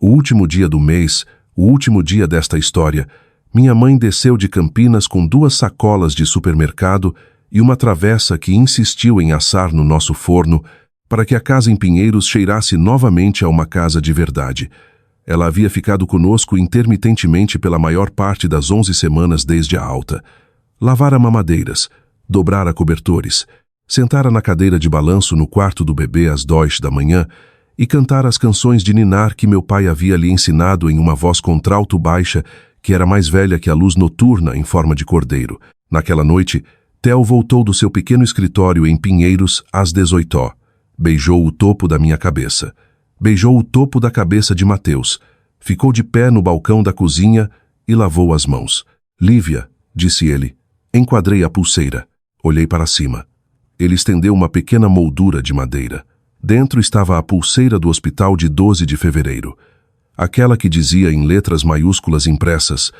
o último dia do mês, o último dia desta história, minha mãe desceu de Campinas com 2 sacolas de supermercado e uma travessa que insistiu em assar no nosso forno para que a casa em Pinheiros cheirasse novamente a uma casa de verdade. Ela havia ficado conosco intermitentemente pela maior parte das 11 semanas desde a alta. Lavara mamadeiras, dobrara cobertores, sentara na cadeira de balanço no quarto do bebê às 2 da manhã e cantar as canções de ninar que meu pai havia lhe ensinado em uma voz contralto baixa que era mais velha que a luz noturna em forma de cordeiro. Naquela noite, Theo voltou do seu pequeno escritório em Pinheiros às 18h. Beijou o topo da minha cabeça. Beijou o topo da cabeça de Mateus. Ficou de pé no balcão da cozinha e lavou as mãos. Lívia, disse ele. Enquadrei a pulseira. Olhei para cima. Ele estendeu uma pequena moldura de madeira. Dentro estava a pulseira do hospital de 12 de fevereiro. Aquela que dizia em letras maiúsculas impressas,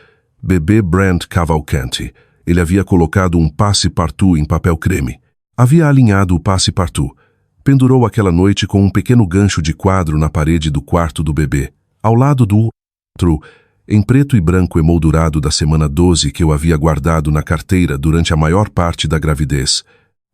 Bebê Brent Cavalcanti. Ele havia colocado um passe-partout em papel creme. Havia alinhado o passe-partout. Pendurou aquela noite com um pequeno gancho de quadro na parede do quarto do bebê. Ao lado do outro, em preto e branco emoldurado da semana 12 que eu havia guardado na carteira durante a maior parte da gravidez.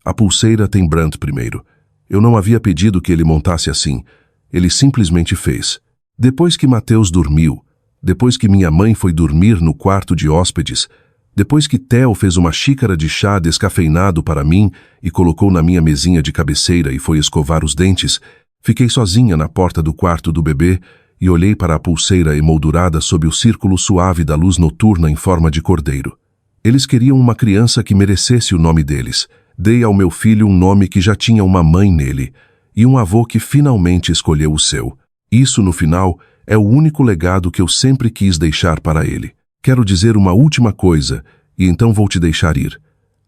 A pulseira tem Brent primeiro. Eu não havia pedido que ele montasse assim. Ele simplesmente fez. Depois que Mateus dormiu, depois que minha mãe foi dormir no quarto de hóspedes, depois que Theo fez uma xícara de chá descafeinado para mim e colocou na minha mesinha de cabeceira e foi escovar os dentes, fiquei sozinha na porta do quarto do bebê e olhei para a pulseira emoldurada sob o círculo suave da luz noturna em forma de cordeiro. Eles queriam uma criança que merecesse o nome deles. Dei ao meu filho um nome que já tinha uma mãe nele e um avô que finalmente escolheu o seu. Isso, no final, é o único legado que eu sempre quis deixar para ele. Quero dizer uma última coisa, e então vou te deixar ir.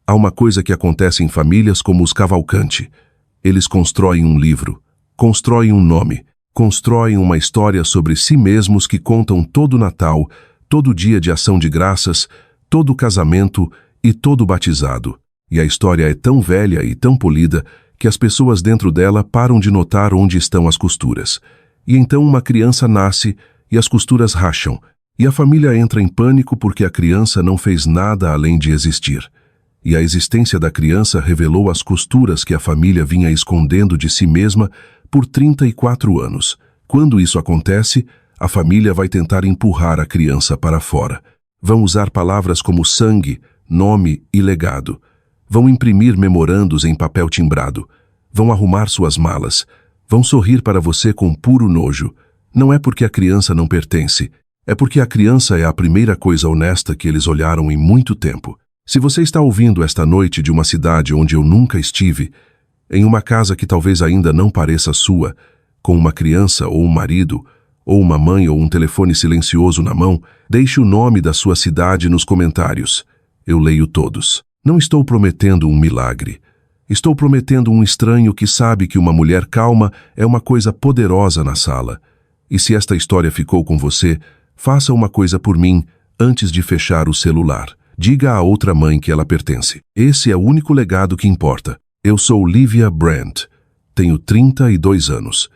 Há uma coisa que acontece em famílias como os Cavalcanti. Eles constroem um livro, constroem um nome, constroem uma história sobre si mesmos que contam todo o Natal, todo dia de ação de graças, todo o casamento e todo o batizado. E a história é tão velha e tão polida que as pessoas dentro dela param de notar onde estão as costuras. E então uma criança nasce e as costuras racham, e a família entra em pânico porque a criança não fez nada além de existir. E a existência da criança revelou as costuras que a família vinha escondendo de si mesma por 34 anos. Quando isso acontece, a família vai tentar empurrar a criança para fora. Vão usar palavras como sangue, nome e legado. Vão imprimir memorandos em papel timbrado. Vão arrumar suas malas. Vão sorrir para você com puro nojo. Não é porque a criança não pertence. É porque a criança é a primeira coisa honesta que eles olharam em muito tempo. Se você está ouvindo esta noite de uma cidade onde eu nunca estive, em uma casa que talvez ainda não pareça sua, com uma criança ou um marido, ou uma mãe ou um telefone silencioso na mão, deixe o nome da sua cidade nos comentários. Eu leio todos. Não estou prometendo um milagre. Estou prometendo um estranho que sabe que uma mulher calma é uma coisa poderosa na sala. E se esta história ficou com você, faça uma coisa por mim antes de fechar o celular. Diga à outra mãe que ela pertence. Esse é o único legado que importa. Eu sou Lívia Brent. Tenho 32 anos.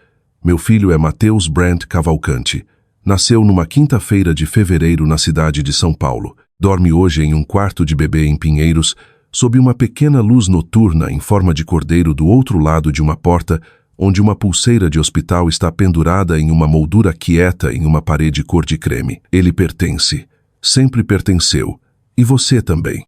Meu filho é Mateus Brent Cavalcanti. Nasceu numa quinta-feira de fevereiro na cidade de São Paulo. Dorme hoje em um quarto de bebê em Pinheiros, sob uma pequena luz noturna em forma de cordeiro do outro lado de uma porta, onde uma pulseira de hospital está pendurada em uma moldura quieta em uma parede cor de creme. Ele pertence. Sempre pertenceu. E você também.